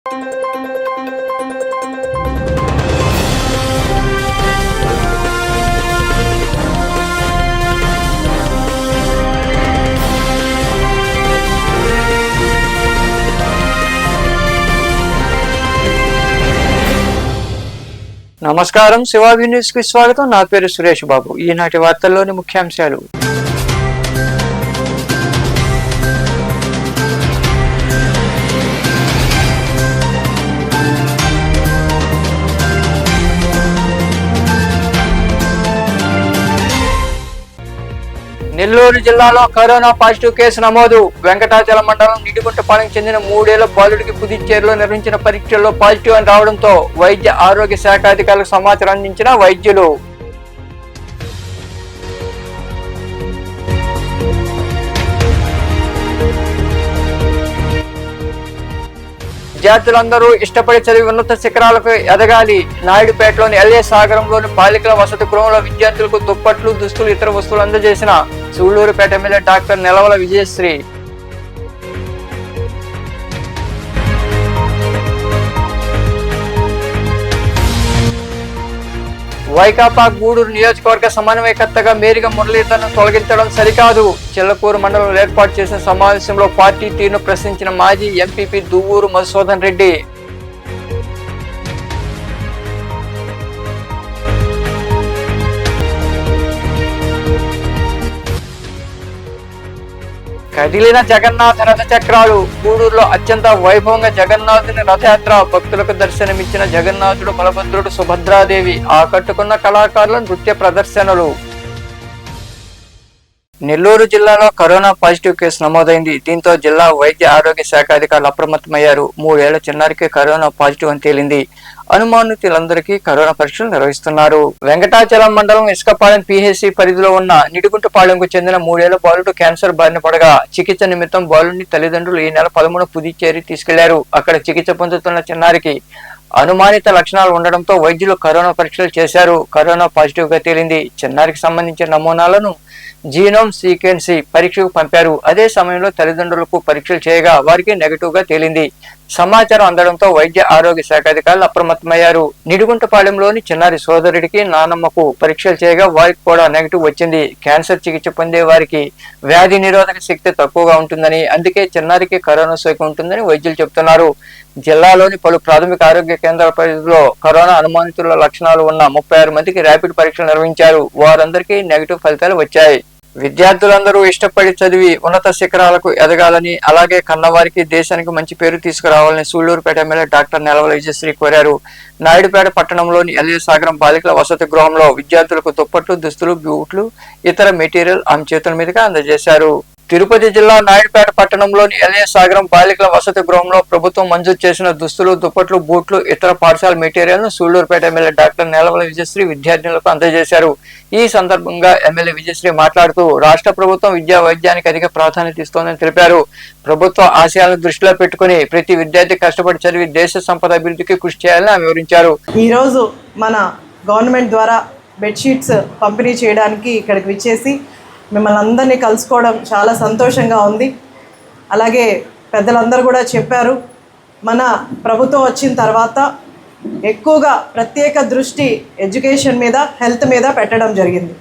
నమస్కారం, శివాబి న్యూస్ కి స్వాగతం. నా పేరు సురేష్ బాబు. ఈనాటి వార్తల్లోని ముఖ్యాంశాలు. నెల్లూరు జిల్లాలో కరోనా పాజిటివ్ కేసు నమోదు. వెంకటాచలం మండలం నిడిగుంటపాలెం చెందిన 3 ఏళ్ల బాలుడికి పుదుచ్చేరిలో నిర్వహించిన పరీక్షల్లో పాజిటివ్ అని రావడంతో వైద్య ఆరోగ్య శాఖ అధికారులకు సమాచారం అందించిన వైద్యులు. విద్యార్థులందరూ ఇష్టపడి చదివి ఉన్నత శిఖరాలకు ఎదగాలి. నాయుడుపేటలోని ఎల్ఏ సాగరంలోని బాలికల వసతి గృహంలో విద్యార్థులకు దుప్పట్లు, దుస్తులు, ఇతర వస్తువులు అందజేసిన సూళ్లూరుపేట ఎమ్మెల్యే డాక్టర్ నెలవల విజయశ్రీ. వైకాపా గూడూరు నియోజకవర్గ సమన్వయకర్తగా మేరిగ మురళీధరను తొలగించడం సరికాదు. చిల్లకూరు మండలంలో ఏర్పాటు చేసిన సమావేశంలో పార్టీ తీరును ప్రశ్నించిన మాజీ ఎంపీపీ దువ్వూరు మధుసూదన్ రెడ్డి. కదిలిన జగన్నాథ రథచక్రాలు. గూడూరులో అత్యంత వైభవంగా జగన్నాథుని రథయాత్ర. భక్తులకు దర్శనమిచ్చిన జగన్నాథుడు, బలభద్రుడు, సుభద్రాదేవి. ఆకట్టుకున్న కళాకారుల నృత్య ప్రదర్శనలు. నెల్లూరు జిల్లాలో కరోనా పాజిటివ్ కేసు నమోదైంది. దీంతో జిల్లా వైద్య ఆరోగ్య శాఖ అధికారులు అప్రమత్తమయ్యారు. 3 ఏళ్ల చిన్నారికి కరోనా పాజిటివ్ అని తేలింది. అనుమానితులందరికీ కరోనా పరీక్షలు నిర్వహిస్తున్నారు. వెంకటాచలం మండలం ఇసుకపాలెం పిహెసి పరిధిలో ఉన్న నిడిగుంటపాలెంకు చెందిన 3 ఏళ్ల బాలుడు క్యాన్సర్ బారిన పడగా చికిత్స నిమిత్తం బాలుడిని తల్లిదండ్రులు ఈ నెల 13 పుదుచ్చేరి తీసుకెళ్లారు. అక్కడ చికిత్స పొందుతున్న చిన్నారికి అనుమానిత లక్షణాలు ఉండడంతో వైద్యులు కరోనా పరీక్షలు చేశారు. కరోనా పాజిటివ్ గా తేలింది. చిన్నారికి సంబంధించిన నమూనాలను జీనోమ్ సీక్వెన్సీ పరీక్షకు పంపారు. అదే సమయంలో తల్లిదండ్రులకు పరీక్షలు చేయగా వారికి నెగటివ్ గా తేలింది. సమాచారం అందడంతో వైద్య ఆరోగ్య శాఖ అధికారులు అప్రమత్తమయ్యారు. నిడిగుంటపాలెంలోని చిన్నారి సోదరుడికి, నానమ్మకు పరీక్షలు చేయగా వారికి కూడా నెగటివ్ వచ్చింది. క్యాన్సర్ చికిత్స పొందే వారికి వ్యాధి నిరోధక శక్తి తక్కువగా ఉంటుందని, అందుకే చిన్నారికి కరోనా సోకి ఉంటుందని వైద్యులు చెబుతున్నారు. జిల్లాలోని పలు ప్రాథమిక ఆరోగ్య కేంద్రాల పరిధిలో కరోనా అనుమానితుల లక్షణాలు ఉన్న 36 మందికి ర్యాపిడ్ పరీక్షలు నిర్వహించారు. వారందరికీ నెగటివ్ ఫలితాలు వచ్చాయి. విద్యార్థులందరూ ఇష్టపడి చదివి ఉన్నత శిఖరాలకు ఎదగాలని, అలాగే కన్నవారికి, దేశానికి మంచి పేరు తీసుకురావాలని సూళ్లూరుపేట ఎమ్మెల్యే డాక్టర్ నెలవల విజయశ్రీ కోరారు. నాయుడుపేట పట్టణంలోని ఎల్ఏ సాగరం బాలికల వసతి గృహంలో విద్యార్థులకు దుప్పట్లు, దుస్తులు, బూట్లు, ఇతర మెటీరియల్ ఆమె చేతుల మీదుగా అందజేశారు. తిరుపతి జిల్లా నాయుడుపేట పట్టణంలోని ఎల్ఏ సాగరం బాలికల వసతి గృహంలో ప్రభుత్వం మంజూరు చేసిన దుస్తులు, దుప్పట్లు, బూట్లు, ఇతర పాఠశాల మెటీరియల్ ను సూళ్లూరుపేట ఎమ్మెల్యే డాక్టర్ నెలవల విజయశ్రీ విద్యార్థులకు అందజేశారు. ఈ సందర్భంగా ఎమ్మెల్యే విజయశ్రీ మాట్లాడుతూ రాష్ట్ర ప్రభుత్వం విద్యా వైద్యానికి అధిక ప్రాధాన్యత ఇస్తోందని తెలిపారు. ప్రభుత్వ ఆశయాలను దృష్టిలో పెట్టుకుని ప్రతి విద్యార్థి కష్టపడి చదివి దేశ సంపద అభివృద్ధికి కృషి చేయాలని ఆమె వివరించారు. ఈ రోజు మన గవర్నమెంట్ ద్వారా బెడ్షీట్స్ పంపిణీ చేయడానికి ఇక్కడికి విచ్చేసి మిమ్మల్ని అందరినీ కలుసుకోవడం చాలా సంతోషంగా ఉంది. అలాగే పెద్దలందరూ కూడా చెప్పారు, మన ప్రభుత్వం వచ్చిన తర్వాత ఎక్కువగా ప్రత్యేక దృష్టి ఎడ్యుకేషన్ మీద, హెల్త్ మీద పెట్టడం జరిగింది.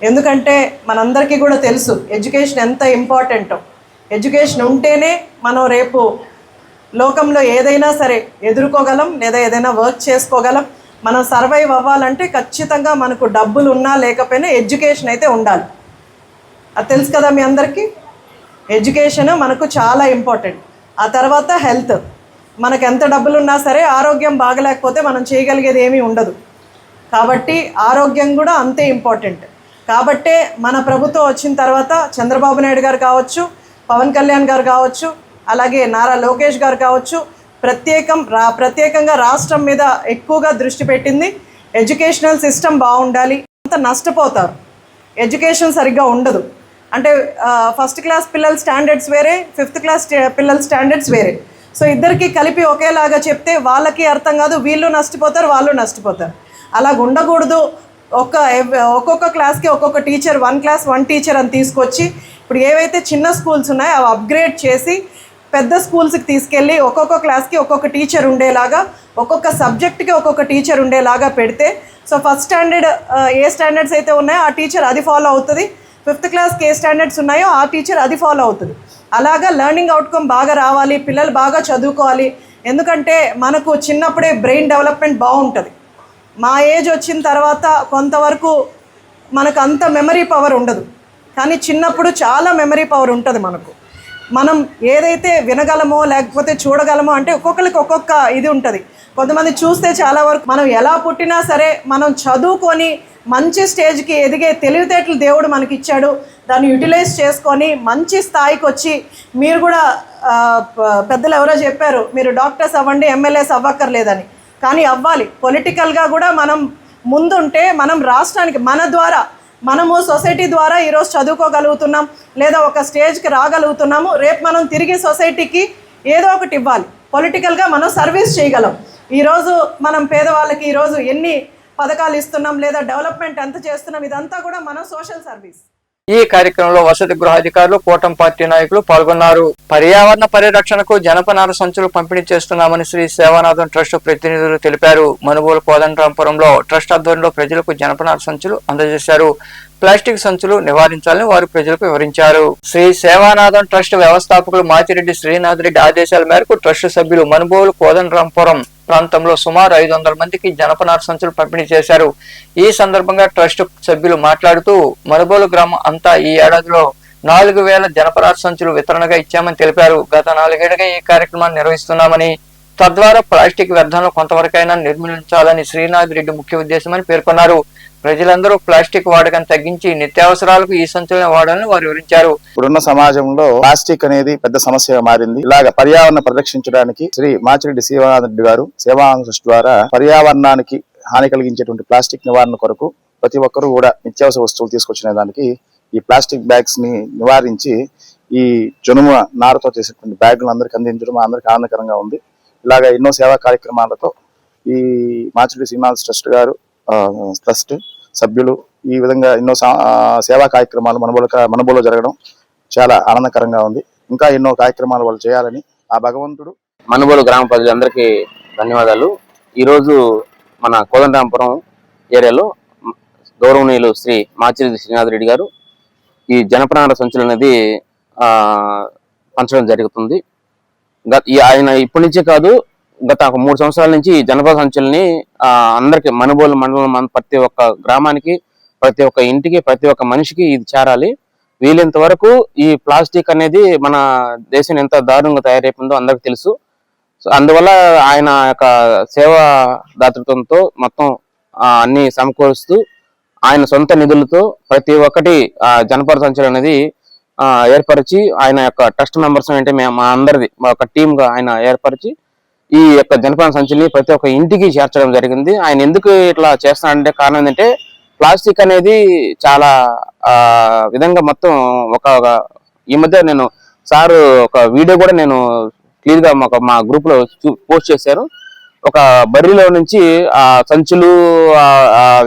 ఎందుకంటే మనందరికీ కూడా తెలుసు ఎడ్యుకేషన్ ఎంత ఇంపార్టెంటో. ఎడ్యుకేషన్ ఉంటేనే మనం రేపు లోకంలో ఏదైనా సరే ఎదుర్కోగలం, లేదా ఏదైనా వర్క్ చేసుకోగలం. మనం సర్వైవ్ అవ్వాలంటే ఖచ్చితంగా మనకు డబ్బులు ఉన్నా లేకపోయినా ఎడ్యుకేషన్ అయితే ఉండాలి. అది తెలుసు కదా మీ అందరికీ. ఎడ్యుకేషన్ మనకు చాలా ఇంపార్టెంట్. ఆ తర్వాత హెల్త్. మనకు ఎంత డబ్బులు ఉన్నా సరే ఆరోగ్యం బాగలేకపోతే మనం చేయగలిగేది ఏమీ ఉండదు. కాబట్టి ఆరోగ్యం కూడా అంతే ఇంపార్టెంట్. కాబట్టే మన ప్రభుత్వం వచ్చిన తర్వాత చంద్రబాబు నాయుడు గారు కావచ్చు, పవన్ కళ్యాణ్ గారు కావచ్చు, అలాగే నారా లోకేష్ గారు కావచ్చు, ప్రత్యేకంగా రాష్ట్రం మీద ఎక్కువగా దృష్టి పెట్టింది. ఎడ్యుకేషనల్ సిస్టమ్ బాగుండాలి. అంత నష్టపోతారు, ఎడ్యుకేషన్ సరిగ్గా ఉండదు. అంటే ఫస్ట్ క్లాస్ పిల్లల స్టాండర్డ్స్ వేరే, 5th క్లాస్ పిల్లల స్టాండర్డ్స్ వేరే. సో ఇద్దరికి కలిపి ఒకేలాగా చెప్తే వాళ్ళకి అర్థం కాదు, వీళ్ళు నష్టపోతారు, వాళ్ళు నష్టపోతారు. అలాగ ఉండకూడదు. ఒక్కొక్క క్లాస్కి ఒక్కొక్క టీచర్, 1 క్లాస్ 1 టీచర్ అని తీసుకొచ్చి ఇప్పుడు ఏవైతే చిన్న స్కూల్స్ ఉన్నాయో అవి అప్గ్రేడ్ చేసి పెద్ద స్కూల్స్కి తీసుకెళ్ళి ఒక్కొక్క క్లాస్కి ఒక్కొక్క టీచర్ ఉండేలాగా, ఒక్కొక్క సబ్జెక్ట్కి ఒక్కొక్క టీచర్ ఉండేలాగా పెడితే, సో ఫస్ట్ స్టాండర్డ్ ఏ స్టాండర్డ్స్ అయితే ఉన్నాయో ఆ టీచర్ అది ఫాలో అవుతుంది, 5th క్లాస్కి ఏ స్టాండర్డ్స్ ఉన్నాయో ఆ టీచర్ అది ఫాలో అవుతుంది. అలాగా లెర్నింగ్ అవుట్కమ్ బాగా రావాలి, పిల్లలు బాగా చదువుకోవాలి. ఎందుకంటే మనకు చిన్నప్పుడే బ్రెయిన్ డెవలప్మెంట్ బాగుంటుంది. మా ఏజ్ వచ్చిన తర్వాత కొంతవరకు మనకు అంత మెమరీ పవర్ ఉండదు, కానీ చిన్నప్పుడు చాలా మెమరీ పవర్ ఉంటుంది మనకు. మనం ఏదైతే వినగలమో లేకపోతే చూడగలమో అంటే ఒక్కొక్కరికి ఒక్కొక్క ఇది ఉంటుంది. కొంతమంది చూస్తే చాలా వరకు మనం ఎలా పుట్టినా సరే మనం చదువుకొని మంచి స్టేజ్కి ఎదిగే తెలివితేటలు దేవుడు మనకి ఇచ్చాడు. దాన్ని యూటిలైజ్ చేసుకొని మంచి స్థాయికి వచ్చి, మీరు కూడా పెద్దలు ఎవరో చెప్పారు, మీరు డాక్టర్స్ అవ్వండి, ఎమ్మెల్యేస్ అవ్వక్కర్లేదని. కానీ అవ్వాలి. పొలిటికల్గా కూడా మనం ముందుంటే మనం రాష్ట్రానికి మన ద్వారా, మనము సొసైటీ ద్వారా ఈరోజు చదువుకోగలుగుతున్నాం, లేదా ఒక స్టేజ్కి రాగలుగుతున్నాము. రేపు మనం తిరిగి సొసైటీకి ఏదో ఒకటి ఇవ్వాలి. పొలిటికల్గా మనం సర్వీస్ చేయగలం. ఈరోజు మనం పేదవాళ్ళకి ఈరోజు ఎన్ని పథకాలు ఇస్తున్నాం, లేదా డెవలప్మెంట్ ఎంత చేస్తున్నాం, ఇదంతా కూడా మనం సోషల్ సర్వీస్. ఈ కార్యక్రమంలో వసతి గృహాధికారులు, కూటమి పార్టీ నాయకులు పాల్గొన్నారు. పర్యావరణ పరిరక్షణకు జనపనార సంచులు పంపిణీ చేస్తున్నామని శ్రీ సేవానాథం ట్రస్ట్ ప్రతినిధులు తెలిపారు. మనుబోలు కోదండరాంపురంలో ట్రస్ట్ ఆధ్వర్యంలో ప్రజలకు జనపనార సంచులు అందజేశారు. ప్లాస్టిక్ సంచులు నివారించాలని వారు ప్రజలకు వివరించారు. శ్రీ సేవానాథం ట్రస్ట్ వ్యవస్థాపకులు మాచిరెడ్డి శ్రీనాథ్ రెడ్డి ఆదేశాల మేరకు ట్రస్ట్ సభ్యులు మనుబోలు కోదండరాంపురం ప్రాంతంలో సుమారు 500 మందికి జనపనార సంచులు పంపిణీ చేశారు. ఈ సందర్భంగా ట్రస్ట్ సభ్యులు మాట్లాడుతూ మనుబోలు గ్రామం అంతా ఈ ఏడాదిలో 4000 జనపనార సంచులు వితరణగా ఇచ్చామని తెలిపారు. గత 4 ఏళ్లుగా ఈ కార్యక్రమాన్ని నిర్వహిస్తున్నామని, తద్వారా ప్లాస్టిక్ వ్యర్థాలను కొంతవరకైనా నిర్మూలించాలని శ్రీనాథ్ రెడ్డి ముఖ్య ఉద్దేశమని పేర్కొన్నారు. ప్రజలందరూ ప్లాస్టిక్ వాడకం తగ్గించి నిత్యావసరాలకు ఈ సంచులను వాడాలని వారు వివరించారు. ఇప్పుడున్న సమాజంలో ప్లాస్టిక్ అనేది పెద్ద సమస్యగా మారింది. ఇలాగ పర్యావరణ పరిరక్షించడానికి శ్రీ మాచిరెడ్డి శ్రీనాథ్ రెడ్డి గారు సేవానాథం ట్రస్ట్ ద్వారా పర్యావరణానికి హాని కలిగించేటువంటి ప్లాస్టిక్ నివారణ కొరకు ప్రతి ఒక్కరూ కూడా నిత్యావసర వస్తువులు తీసుకొచ్చిన దానికి ఈ ప్లాస్టిక్ బ్యాగ్స్ ని నివారించి ఈ జనుము నారతో చేసేటువంటి బ్యాగులు అందరికి అందించడం అందరికి ఆనందకరంగా ఉంది. ఇలాగ ఎన్నో సేవా కార్యక్రమాలతో ఈ మాచిరెడ్డి శ్రీనాథ్ ట్రస్ట్ గారు ట్రస్ట్ సభ్యులు ఈ విధంగా ఎన్నో సేవా కార్యక్రమాలు మనబోలో జరగడం చాలా ఆనందకరంగా ఉంది. ఇంకా ఎన్నో కార్యక్రమాలు వాళ్ళు చేయాలని ఆ భగవంతుడు. మనుబోలు గ్రామ ప్రజలందరికీ ధన్యవాదాలు. ఈరోజు మన కోదండరాంపురం ఏరియాలో గౌరవనీయులు శ్రీ మాచిరెడ్డి శ్రీనాథ్ రెడ్డి గారు ఈ జనపనార సంచులు అనేది పంచడం జరుగుతుంది. ఆయన ఇప్పటి నుంచే కాదు, గత 3 సంవత్సరాల నుంచి జనపద సంచుల్ని అందరికి మనుబోలు మండలం ప్రతి ఒక్క గ్రామానికి, ప్రతి ఒక్క ఇంటికి, ప్రతి ఒక్క మనిషికి ఇది చేరాలి. వీలైనంత వరకు ఈ ప్లాస్టిక్ అనేది మన దేశం ఎంత దారుణంగా తయారైపోయిందో అందరికి తెలుసు. సో అందువల్ల ఆయన యొక్క సేవా దాతృత్వంతో మొత్తం అన్ని సమకూరుస్తూ ఆయన సొంత నిధులతో ప్రతి ఒక్కటి జనపద సంచులు అనేది ఏర్పరిచి, ఆయన యొక్క ట్రస్ట్ మెంబర్స్ అంటే మా అందరిది ఒక టీమ్ గా ఆయన ఏర్పరిచి ఈ యొక్క జనపద సంచుల్ని ప్రతి ఒక్క ఇంటికి చేర్చడం జరిగింది. ఆయన ఎందుకు ఇట్లా చేస్తానంటే కారణం ఏంటంటే ప్లాస్టిక్ అనేది చాలా విధంగా మొత్తం ఈ మధ్య నేను సార్ ఒక వీడియో కూడా నేను క్లియర్ గా మా గ్రూప్ లో పోస్ట్ చేశారు. ఒక బర్రీలో నుంచి ఆ సంచులు,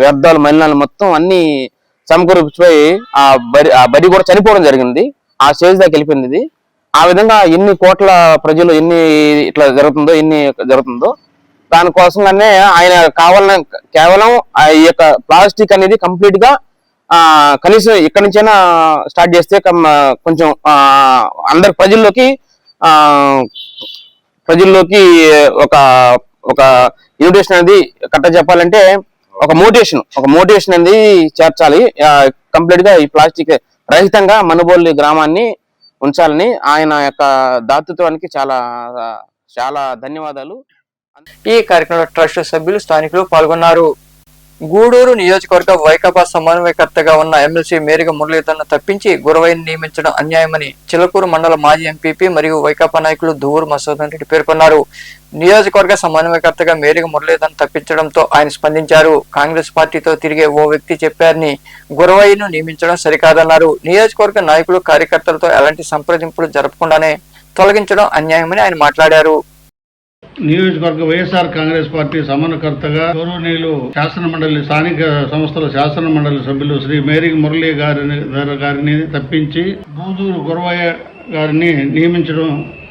వ్యర్థాలు, మలినాలు మొత్తం అన్ని సమకూర్చిపోయి ఆ బర్రీ కూడా చనిపోవడం జరిగింది. ఆ స్టేజ్ దాకా వెళ్ళిపోయింది ఇది. ఆ విధంగా ఎన్ని కోట్ల ప్రజలు ఇట్లా జరుగుతుందో దానికోసంగానే ఆయన కేవలం ఈ యొక్క ప్లాస్టిక్ అనేది కంప్లీట్ గా కనీసం ఇక్కడి నుంచైనా స్టార్ట్ చేస్తే కొంచెం అందరి ప్రజల్లోకి ఒక ఇన్విటేషన్ అనేది కరెక్ట్ చెప్పాలంటే ఒక మోటివేషన్ అనేది చేర్చాలి. కంప్లీట్ గా ఈ ప్లాస్టిక్ రహితంగా మనుబోలు గ్రామాన్ని ఉంచాలని ఆయన యొక్క దాతృత్వానికి చాలా చాలా ధన్యవాదాలు. ఈ కార్యక్రమంలో ట్రస్ట్ సభ్యులు, స్థానికులు పాల్గొన్నారు. గూడూరు నియోజకవర్గ వైకాపా సమన్వయకర్తగా ఉన్న ఎమ్మెల్సీ మేరిగ మురళీధర్ను తప్పించి గురవైని నియమించడం అన్యాయమని చిలకూరు మండల మాజీ ఎంపీపీ మరియు వైకాపా నాయకులు దువ్వూరు మసూదన్ రెడ్డి పేర్కొన్నారు. నియోజకవర్గ సమన్వయకర్తగా మేరిగ మురళీధర్ను తప్పించడంతో ఆయన స్పందించారు. కాంగ్రెస్ పార్టీతో తిరిగే ఓ వ్యక్తి చెప్పారని గురవైను నియమించడం సరికాదన్నారు. నియోజకవర్గ నాయకులు, కార్యకర్తలతో ఎలాంటి సంప్రదింపులు జరపకుండానే తొలగించడం అన్యాయమని ఆయన మాట్లాడారు. నియోజకవర్గ వైఎస్ఆర్ కాంగ్రెస్ పార్టీ సమన్వయకర్తగా గౌరవనీయులు శాసనమండలి స్థానిక సంస్థల శాసనమండలి సభ్యులు శ్రీ మేరిగ మురళీ గారిని తప్పించి గూడూరు గురవయ్య గారిని నియమించడం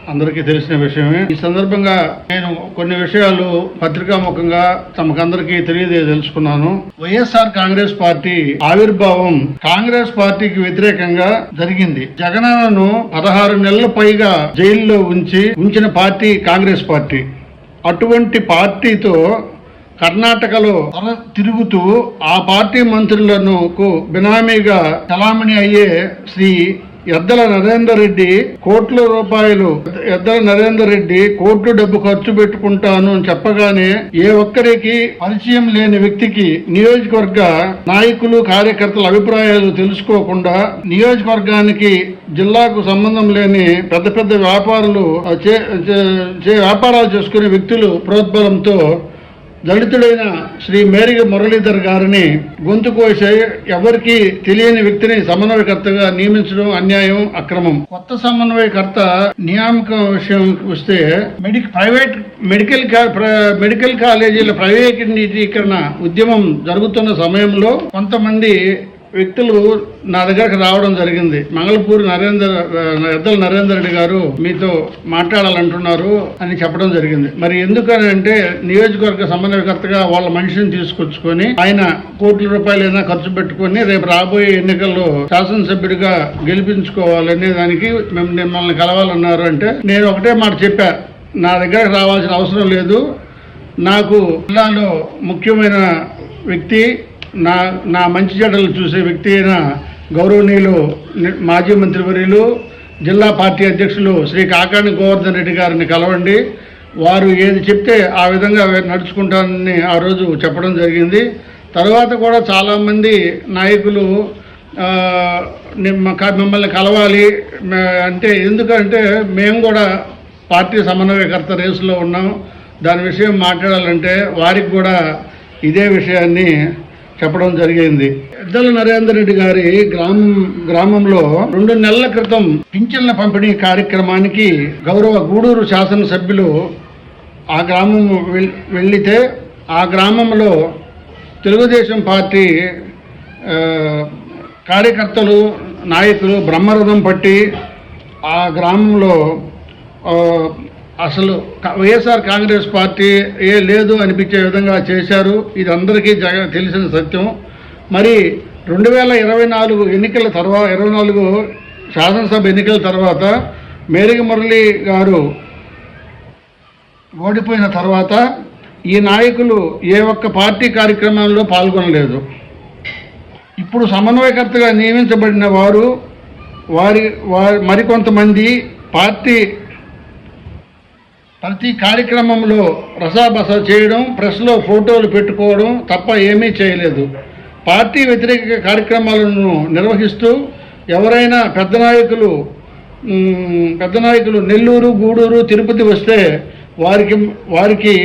అందరికీ తెలిసిన విషయమే. ఈ సందర్భంగా నేను కొన్ని విషయాలు పత్రికాముఖంగా తమకందరికీ తెలుసుకున్నాను. వైఎస్ఆర్ కాంగ్రెస్ పార్టీ ఆవిర్భావం కాంగ్రెస్ పార్టీకి వ్యతిరేకంగా జరిగింది. జగనన్నను 16 నెలల పైగా జైల్లో ఉంచిన పార్టీ కాంగ్రెస్ పార్టీ. అటువంటి పార్టీతో కర్ణాటకలో తిరుగుతూ ఆ పార్టీ మంత్రులను బినామీగా చలామణి అయ్యే శ్రీ ఎద్దల నరేందర్ రెడ్డి కోట్లు డబ్బు ఖర్చు పెట్టుకుంటాను అని చెప్పగానే ఏ ఒక్కరికి పరిచయం లేని వ్యక్తికి నియోజకవర్గ నాయకులు కార్యకర్తల అభిప్రాయాలు తెలుసుకోకుండా నియోజకవర్గానికి జిల్లాకు సంబంధం లేని పెద్ద పెద్ద వ్యాపారాలు చేసుకునే వ్యక్తులు ప్రోద్బలంతో దళితుడైన శ్రీ మేరిగి మురళీధర్ గారిని గొంతు కోసే ఎవరికి తెలియని వ్యక్తిని సమన్వయకర్తగా నియమించడం అన్యాయం, అక్రమం. కొత్త సమన్వయకర్త నియామకం విషయం వస్తే మెడికల్ కాలేజీల ప్రైవేటీకరణ ఉద్యమం జరుగుతున్న సమయంలో కొంతమంది వ్యక్తులు నా దగ్గరకు రావడం జరిగింది. మంగళపూరి ఎద్దల నరేందర్ రెడ్డి గారు మీతో మాట్లాడాలంటున్నారు అని చెప్పడం జరిగింది. మరి ఎందుకని అంటే నియోజకవర్గ సమన్వయకర్తగా వాళ్ళ మనిషిని తీసుకొచ్చుకొని ఆయన కోట్ల రూపాయలు ఏదైనా ఖర్చు పెట్టుకొని రేపు రాబోయే ఎన్నికల్లో శాసనసభ్యుడిగా గెలిపించుకోవాలనే దానికి మిమ్మల్ని కలవాలన్నారు. అంటే నేను ఒకటే మాట చెప్పా, నా దగ్గరకు రావాల్సిన అవసరం లేదు. నాకు జిల్లాలో ముఖ్యమైన వ్యక్తి, నా మంచి చెడ్డలు చూసే వ్యక్తి అయిన గౌరవనీయులు మాజీ మంత్రివర్యులు జిల్లా పార్టీ అధ్యక్షులు శ్రీ కాకాని గోవర్ధన్ రెడ్డి గారిని కలవండి, వారు ఏది చెప్తే ఆ విధంగా నడుచుకుంటానని ఆ రోజు చెప్పడం జరిగింది. తర్వాత కూడా చాలామంది నాయకులు మిమ్మల్ని కలవాలి అంటే, ఎందుకంటే మేము కూడా పార్టీ సమన్వయకర్త రేసులో ఉన్నాం, దాని విషయం మాట్లాడాలంటే వారికి కూడా ఇదే విషయాన్ని చెప్పడం జరిగింది. ఎద్దల నరేందర్ రెడ్డి గారి గ్రామంలో 2 నెలల క్రితం పింఛన్ల పంపిణీ కార్యక్రమానికి గౌరవ గూడూరు శాసనసభ్యులు ఆ గ్రామం వెళ్లితే ఆ గ్రామంలో తెలుగుదేశం పార్టీ కార్యకర్తలు, నాయకులు బ్రహ్మరథం పట్టి ఆ గ్రామంలో అసలు వైఎస్ఆర్ కాంగ్రెస్ పార్టీ లేదు అనిపించే విధంగా చేశారు. ఇది అందరికీ తెలిసిన సత్యం. మరి 2024 ఎన్నికల తర్వాత 24 శాసనసభ ఎన్నికల తర్వాత మేరిగి మురళి గారు ఓడిపోయిన తర్వాత ఈ నాయకులు ఏ ఒక్క పార్టీ కార్యక్రమంలో పాల్గొనలేదు. ఇప్పుడు సమన్వయకర్తగా నియమించబడిన వారు మరికొంతమంది పార్టీ ప్రతి కార్యక్రమంలో రసాబస చేయడం, ప్రెస్లో ఫోటోలు పెట్టుకోవడం తప్ప ఏమీ చేయలేదు. పార్టీ వ్యతిరేక కార్యక్రమాలను నిర్వహిస్తూ ఎవరైనా పెద్ద నాయకులు నెల్లూరు, గూడూరు, తిరుపతి వస్తే వారికి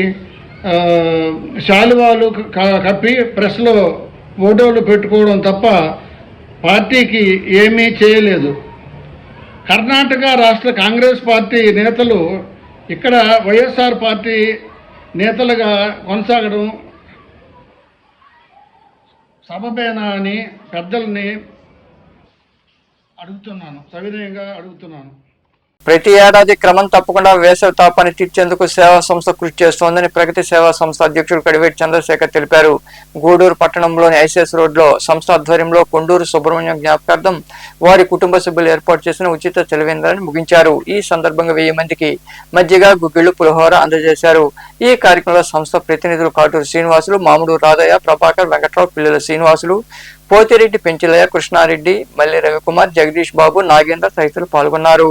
శాలువాలు కప్పి ప్రెస్లో ఫోటోలు పెట్టుకోవడం తప్ప పార్టీకి ఏమీ చేయలేదు. కర్ణాటక రాష్ట్ర కాంగ్రెస్ పార్టీ నేతలు ఇక్కడ వైఎస్ఆర్ పార్టీ నేతలుగా కొనసాగడం సబబేనా అని పెద్దల్ని సవినయంగా అడుగుతున్నాను. ప్రతి ఏడాది క్రమం తప్పకుండా వేసవి తాపాన్ని తీర్చేందుకు సేవా సంస్థ కృషి చేస్తోందని ప్రగతి సేవా సంస్థ అధ్యక్షుడు కడివేటి చంద్రశేఖర్ తెలిపారు. గూడూరు పట్టణంలోని ఐసీఎస్ రోడ్లో సంస్థ ఆధ్వర్యంలో కొండూరు సుబ్రహ్మణ్యం జ్ఞాపకార్థం వారి కుటుంబ సభ్యులు ఏర్పాటు చేసిన ఉచిత చలివేంద్రాన్ని ముగించారు. ఈ సందర్భంగా 1000 మందికి మజ్జిగ, గుగ్గిళ్లు, పులిహోర అందజేశారు. ఈ కార్యక్రమంలో సంస్థ ప్రతినిధులు కాటూరు శ్రీనివాసులు, మామిడి రాధయ్య, ప్రభాకర్, వెంకట్రావు, పిల్లల శ్రీనివాసులు, పోతిరెడ్డి, పెంచిలయ్య, కృష్ణారెడ్డి, మల్లి రవికుమార్, జగదీష్ బాబు, నాగేంద్ర తదితరులు పాల్గొన్నారు.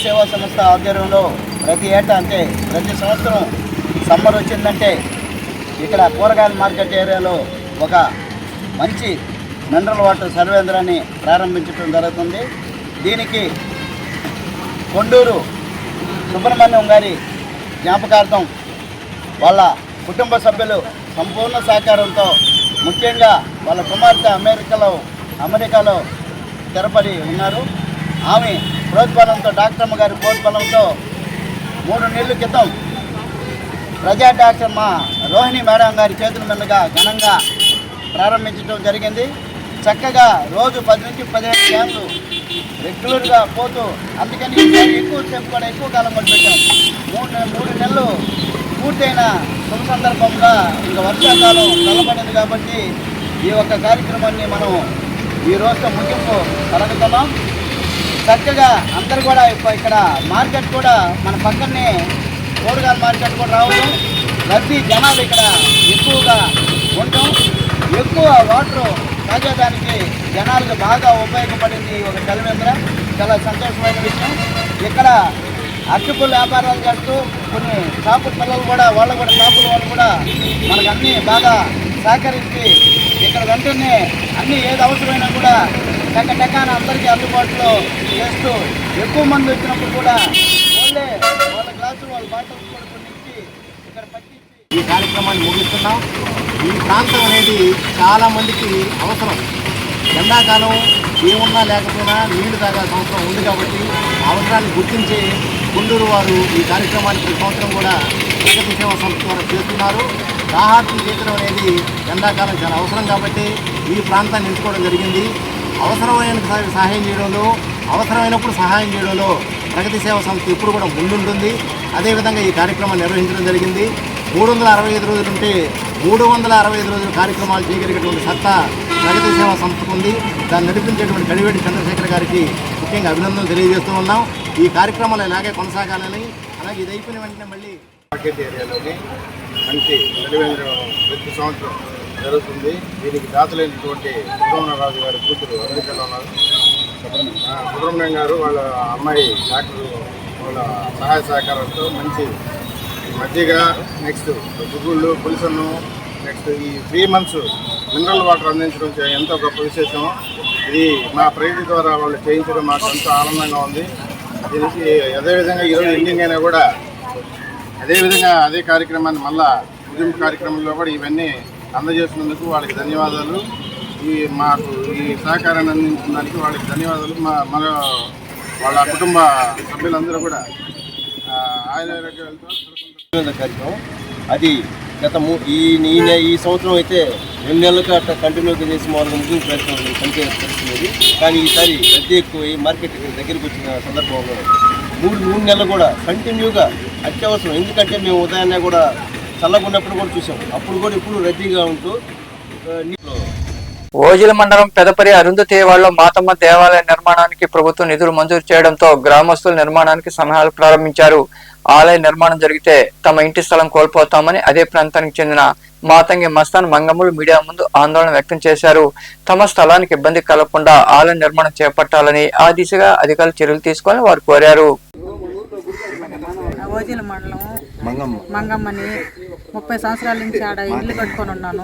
సేవా సంస్థ ఆధ్వర్యంలో ప్రతి ఏటా అంటే ప్రతి సంవత్సరం సమ్మర్ వచ్చిందంటే ఇక్కడ కూరగాయల మార్కెట్ ఏరియాలో ఒక మంచి మినరల్ వాటర్ సర్వేంద్రాన్ని ప్రారంభించడం జరుగుతుంది. దీనికి కొండూరు సుబ్రహ్మణ్యం గారి జ్ఞాపకార్థం వాళ్ళ కుటుంబ సభ్యులు సంపూర్ణ సహకారంతో, ముఖ్యంగా వాళ్ళ కుమార్తె అమెరికాలో అమెరికాలో స్థిరపడి ఉన్నారు. ఆమె ప్రోద్బలంతో, డాక్టర్ అమ్మ గారి ప్రోద్బలంతో 3 నెలల క్రితం ప్రజా డాక్టర్ మా రోహిణి మేడం గారి చేతుల మీదుగా ఘనంగా ప్రారంభించడం జరిగింది. చక్కగా రోజు 10 నుంచి 15 క్యాంపులు రెగ్యులర్గా పోతూ, అందుకని ఎక్కువ సేపు కూడా ఎక్కువ కాలం కూడా పెట్టాం. 3 నెలలు పూర్తయిన శుభ సందర్భంగా ఇంకా వర్షాకాలం నిలబడింది కాబట్టి ఈ యొక్క కార్యక్రమాన్ని మనం ఈ రోజుతో ముగింపు కలుగుతున్నాం. చక్కగా అందరు కూడా ఇక్కడ మార్కెట్ కూడా మన పక్కనే కూరగాయల మార్కెట్ కూడా రావడం, రద్దీ జనాలు ఇక్కడ ఎక్కువగా ఉండటం, ఎక్కువ వాటర్ తాగేదానికి జనాలకు బాగా ఉపయోగపడింది ఒక చలివేంద్ర. చాలా సంతోషమైన విషయం. ఇక్కడ అరటిపళ్ళు వ్యాపారాలు చేస్తూ కొన్ని షాపు పిల్లలు కూడా షాపుల వాళ్ళు కూడా మనకు అన్నీ బాగా సహకరించి ఇక్కడ వెంటనే అన్నీ ఏది అవసరమైనా కూడా టెక్కాన అందరికీ అందుబాటులో చేస్తూ, ఎక్కువ మంది వచ్చినప్పుడు కూడా వాళ్ళ గ్లాసులు వాళ్ళ బాటిల్స్ కూడా కొన్నిచ్చి ఇక్కడ పట్టించి ఈ కార్యక్రమాన్ని ముగిస్తున్నాం. ఈ ప్రాంతం అనేది చాలామందికి అవసరం. ఎండాకాలం ఏమున్నా లేకపోయినా నీళ్లు తాగాల్సిన అవసరం ఉంది కాబట్టి అవసరాన్ని గుర్తించి గుంటూరు వారు ఈ కార్యక్రమాన్ని ప్రతి సంవత్సరం కూడా ప్రగతి సేవా సంస్థ ద్వారా చేస్తున్నారు. దాహార్తులు తీర్చడం అనేది ఎండాకాలం చాలా అవసరం కాబట్టి ఈ ప్రాంతాన్ని ఎంచుకోవడం జరిగింది. అవసరమైన సహాయం చేయడంలో, అవసరమైనప్పుడు సహాయం చేయడంలో ప్రగతి సేవా సంస్థ ఎప్పుడు కూడా ముందుంటుంది. అదేవిధంగా ఈ కార్యక్రమాన్ని నిర్వహించడం జరిగింది. 365 రోజులు ఉంటే 365 రోజులు కార్యక్రమాలు చేయగలిగేటువంటి సత్తా ప్రగతి సేవా సంస్థకు ఉంది. దాన్ని నడిపించేటువంటి కడివేటి చంద్రశేఖర్ గారికి ముఖ్యంగా అభినందనలు తెలియజేస్తూ ఉన్నాం. ఈ కార్యక్రమాలు ఇలాగే కొనసాగాలని, అలాగే ఇది అయిపోయిన వెంటనే మళ్ళీ మార్కెట్ ఏరియాలోని మంచి చలివేంద్రం ప్రతి సంవత్సరం జరుగుతుంది. దీనికి దాతలైనటువంటి సుబ్రహ్మణ్యరాజు గారి కూతురు అమెరికాలో ఉన్నారు. సుబ్రహ్మణ్యం గారు వాళ్ళ అమ్మాయి డాక్టర్ వాళ్ళ సహాయ సహకారంతో మంచి మజ్జిగ, నెక్స్ట్ గుగ్గుళ్ళు, పులుసన్ను, నెక్స్ట్ ఈ 3 months మినరల్ వాటర్ అందించడం ఎంతో గొప్ప విశేషం. ఇది మా ప్రగతి ద్వారా వాళ్ళు చేయించడం మాకు ఎంతో ఆనందంగా ఉంది. దీనికి అదేవిధంగా ఈరోజు ఎండింగ్ అయినా కూడా అదే కార్యక్రమాన్ని మళ్ళా ముగింపు కార్యక్రమంలో కూడా ఇవన్నీ అందజేసినందుకు వాళ్ళకి ధన్యవాదాలు. మాకు ఈ సహకారాన్ని అందించడానికి వాళ్ళకి ధన్యవాదాలు. మన వాళ్ళ కుటుంబ సభ్యులందరూ కూడా ఆయుర్వేద కార్యక్రమం అది గత ఈ సంవత్సరం అయితే 2 నెలలకు అట్లా కంటిన్యూగా చేసి మామూలుగా ముగింపు ప్రయత్నం పనిచేయాల్సి పరిస్థితి. కానీ ఈసారి రద్దీ ఎక్కువ మార్కెట్ దగ్గరికి వచ్చిన సందర్భంలో 3 నెలలు కూడా కంటిన్యూగా అత్యవసరం. ఎందుకంటే మేము ఉదయాన్నే కూడా చల్లగా ఉన్నప్పుడు కూడా చూసాం. అప్పుడు కూడా ఇప్పుడు రద్దీగా ఉంటూ ఓజిల మండలం పెదపరి అరుంధతేవాడలో మాతమ్మ దేవాలయ నిర్మాణానికి ప్రభుత్వం నిధులు మంజూరు చేయడంతో గ్రామస్తుల నిర్మాణానికి సన్నాహాలు ప్రారంభించారు. ఆలయ నిర్మాణం జరిగితే తమ ఇంటి స్థలం కోల్పోతామని అదే ప్రాంతానికి చెందిన మాతంగి మస్తాన్ మంగములు మీడియా ముందు ఆందోళన వ్యక్తం చేశారు. తమ స్థలానికి ఇబ్బంది కలగకుండా ఆలయ నిర్మాణం చేపట్టాలని, ఆ దిశగా అధికారులు చర్యలు తీసుకోవాలని వారు కోరారు. ఓజిల మండలం మంగమ్మని 30 సంవత్సరాల నుంచి ఆడ ఇల్లు కట్టుకొని ఉన్నాను.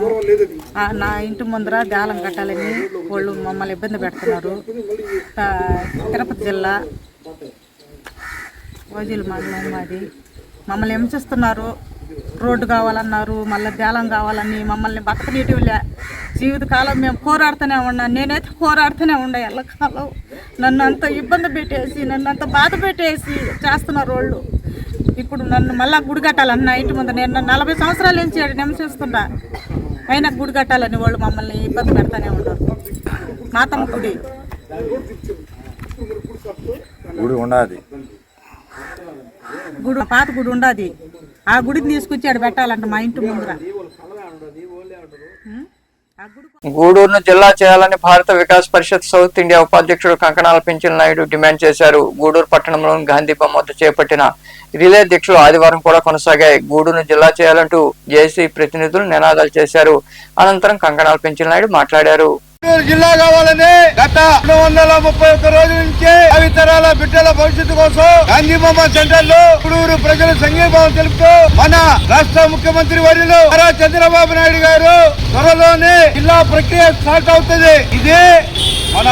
నా ఇంటి ముందర దేవాలయం కట్టాలని వాళ్ళు మమ్మల్ని ఇబ్బంది పెడుతున్నారు. తిరుపతి జిల్లా ఓజిల మండలం మాది. మమ్మల్ని హింసిస్తున్నారు. రోడ్డు కావాలన్నారు, మళ్ళీ దేవాలయం కావాలని మమ్మల్ని బతకనీటివిలే. జీవితకాలం మేము పోరాడుతూనే ఉన్నాం. నేనైతే పోరాడుతూనే ఉండే ఎల్లకాలం. నన్ను అంత ఇబ్బంది పెట్టేసి, నన్ను అంత బాధ పెట్టేసి చేస్తున్నారు వాళ్ళు. ఇప్పుడు నన్ను మళ్ళీ గుడి కట్టాలన్న ఇంటి ముందు నేను 40 సంవత్సరాల నుంచి నివసిస్తున్నా. అయినా గుడి కట్టాలని వాళ్ళు మమ్మల్ని ఇబ్బంది పెడతానే ఉన్నారు. మాతమ్మ గుడి ఉన్నది, పాత గుడి ఉండదు. ఆ గుడిని తీసుకొచ్చి ఆడ పెట్టాలంట మా ఇంటి ముందర. గూడూరును జిల్లా చేయాలని భారత వికాస్ పరిషత్ సౌత్ ఇండియా ఉపాధ్యక్షుడు కంకణాల పెంచిన నాయుడు డిమాండ్ చేశారు. గూడూరు పట్టణంలోని గాంధీ బొమ్మ వద్ద చేపట్టిన రిలే దీక్షలు ఆదివారం కూడా కొనసాగాయి. గూడూరును జిల్లా చేయాలంటూ జేసీ ప్రతినిధులు నినాదాలు చేశారు. అనంతరం కంకణాల పెంచిన నాయుడు మాట్లాడారు. జిల్లా కావాలని గత 231 రోజుల నుంచి భావితరాల బిడ్డల భవిష్యత్తు కోసం గాంధీ బొమ్మ సెంటర్ లో గూడూరు ప్రజలు సంఘీభావం తెలుపుతూ మన రాష్ట్ర ముఖ్యమంత్రి వర్యులు నారా చంద్రబాబు నాయుడు గారు త్వరలోనే జిల్లా ప్రక్రియ స్టార్ట్ అవుతుంది. ఇదే మన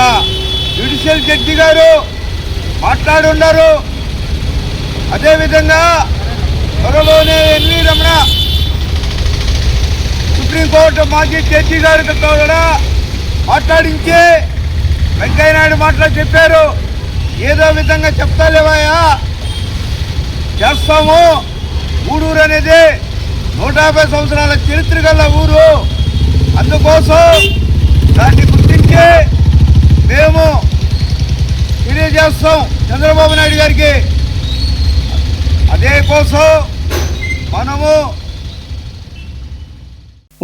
జ్యుడిషియల్ జడ్జి గారు మాట్లాడున్నారు. అదేవిధంగా త్వరలోనే ఎన్వి రమణ సుప్రీంకోర్టు మాజీ జడ్జి గారితో కూడా మాట్లాడించి వెంకయ్యనాయుడు మాటలో చెప్పారు, ఏదో విధంగా చెప్తాలేవయ్యా, చేస్తాము. గూడూరు అనేది 150 సంవత్సరాల చరిత్ర గల ఊరు. అందుకోసం దాన్ని గుర్తించి మేము తెలియజేస్తాం చంద్రబాబు నాయుడు గారికి. అదే కోసం మనము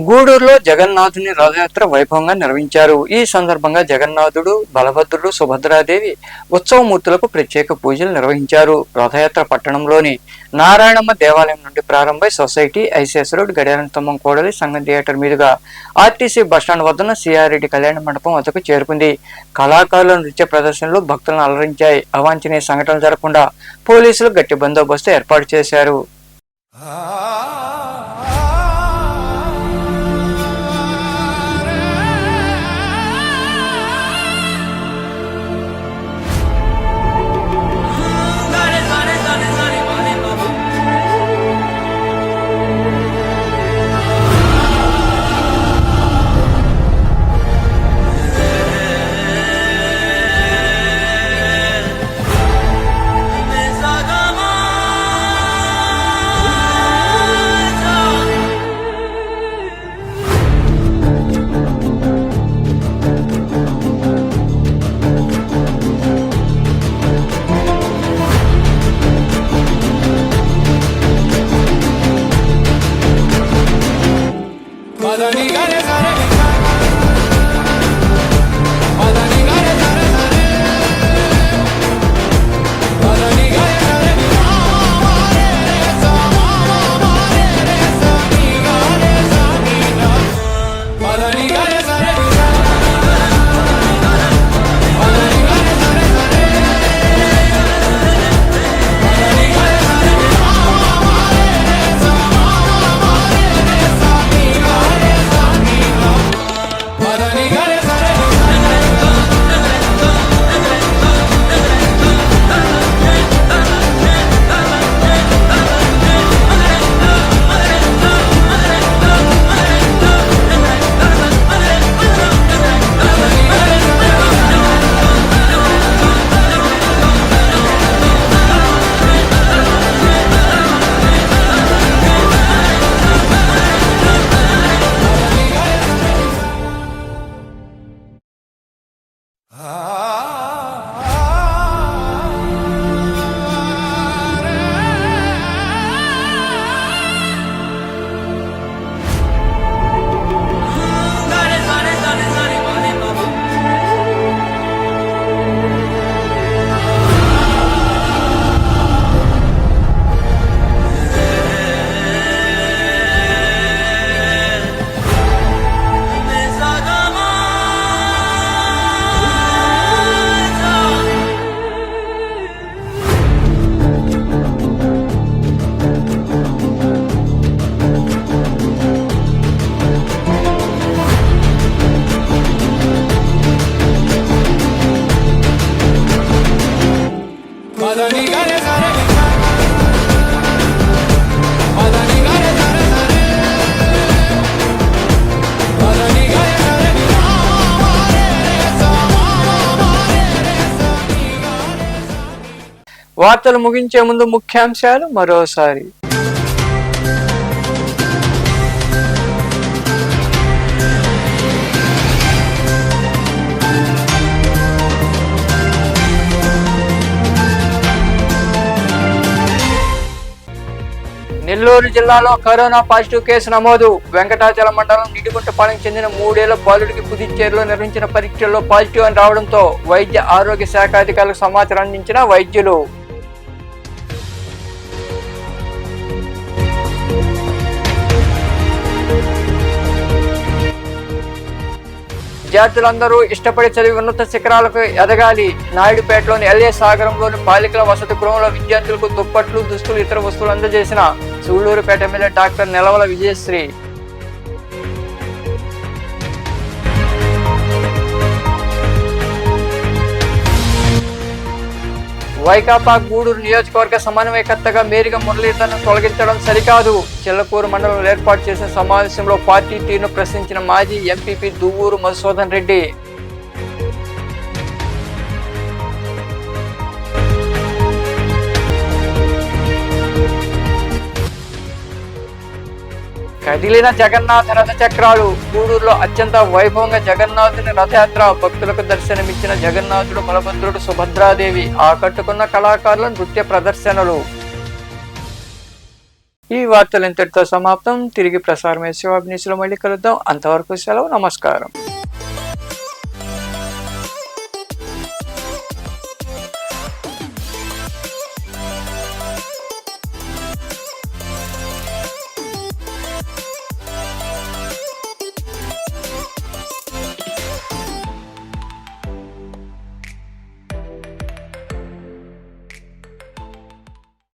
గూడూరులో జగన్నాథుని రథయాత్ర వైభవంగా నిర్వహించారు. ఈ సందర్భంగా జగన్నాథుడు, బలభద్రుడు, సుభద్రాదేవి ఉత్సవమూర్తులకు ప్రత్యేక పూజలు నిర్వహించారు. రథయాత్ర పట్టణంలోని నారాయణమ్మ దేవాలయం నుండి ప్రారంభమై సొసైటీ, ఐసిఎస్ రోడ్, గడియారం స్తంభం కూడలి, సంఘం థియేటర్ మీదుగా ఆర్టీసీ బస్టాండ్ వద్దన సిఆర్రెడ్డి కళ్యాణ మండపం వద్దకు చేరుకుంది. కళాకారుల నృత్య ప్రదర్శనలు భక్తులను అలరించాయి. అవాంఛనీయ సంఘటనలు జరగకుండా పోలీసులు గట్టి బందోబస్తు ఏర్పాటు చేశారు. వార్తలు ముగించే ముందు ముఖ్యాంశాలు మరోసారి. నెల్లూరు జిల్లాలో కరోనా పాజిటివ్ కేసు నమోదు. వెంకటాచలం మండలం నిడిగుంటపాలెం చెందిన 3 ఏళ్ల బాలుడికి పుదుచ్చేరిలో నిర్వహించిన పరీక్షల్లో పాజిటివ్ అని రావడంతో వైద్య ఆరోగ్య శాఖ అధికారులకు సమాచారం అందించిన వైద్యులు. విద్యార్థులందరూ ఇష్టపడి చదివి ఉన్నత శిఖరాలకు ఎదగాలి. నాయుడుపేటలోని ఎల్ఏ సాగరంలోని బాలికల వసతి గృహంలో విద్యార్థులకు దుప్పట్లు, దుస్తులు, ఇతర వస్తువులు అందజేసిన సూళ్లూరుపేట ఎమ్మెల్యే డాక్టర్ నెలవల విజయశ్రీ. వైకాపా గూడూరు నియోజకవర్గ సమన్వయకర్తగా మేరిగ మురళీధరను తొలగించడం సరికాదు. చిల్లకూరు మండలంలో ఏర్పాటు చేసిన సమావేశంలో పార్టీ తీరును ప్రశ్నించిన మాజీ ఎంపీపీ దువ్వూరు మధుసూదన్ రెడ్డి. కదిలిన జగన్నాథ రథ చక్రాలు. గూడూరులో అత్యంత వైభవంగా జగన్నాథుని రథయాత్ర. భక్తులకు దర్శనమిచ్చిన జగన్నాథుడు, బలభద్రుడు, సుభద్రాదేవి. ఆకట్టుకున్న కళాకారుల నృత్య ప్రదర్శనలు. ఈ వార్తలు ఇంతటితో సమాప్తం. తిరిగి ప్రసారమే శివాభినిశిలో మళ్ళీ కలుద్దాం. అంతవరకు సెలవు. నమస్కారం.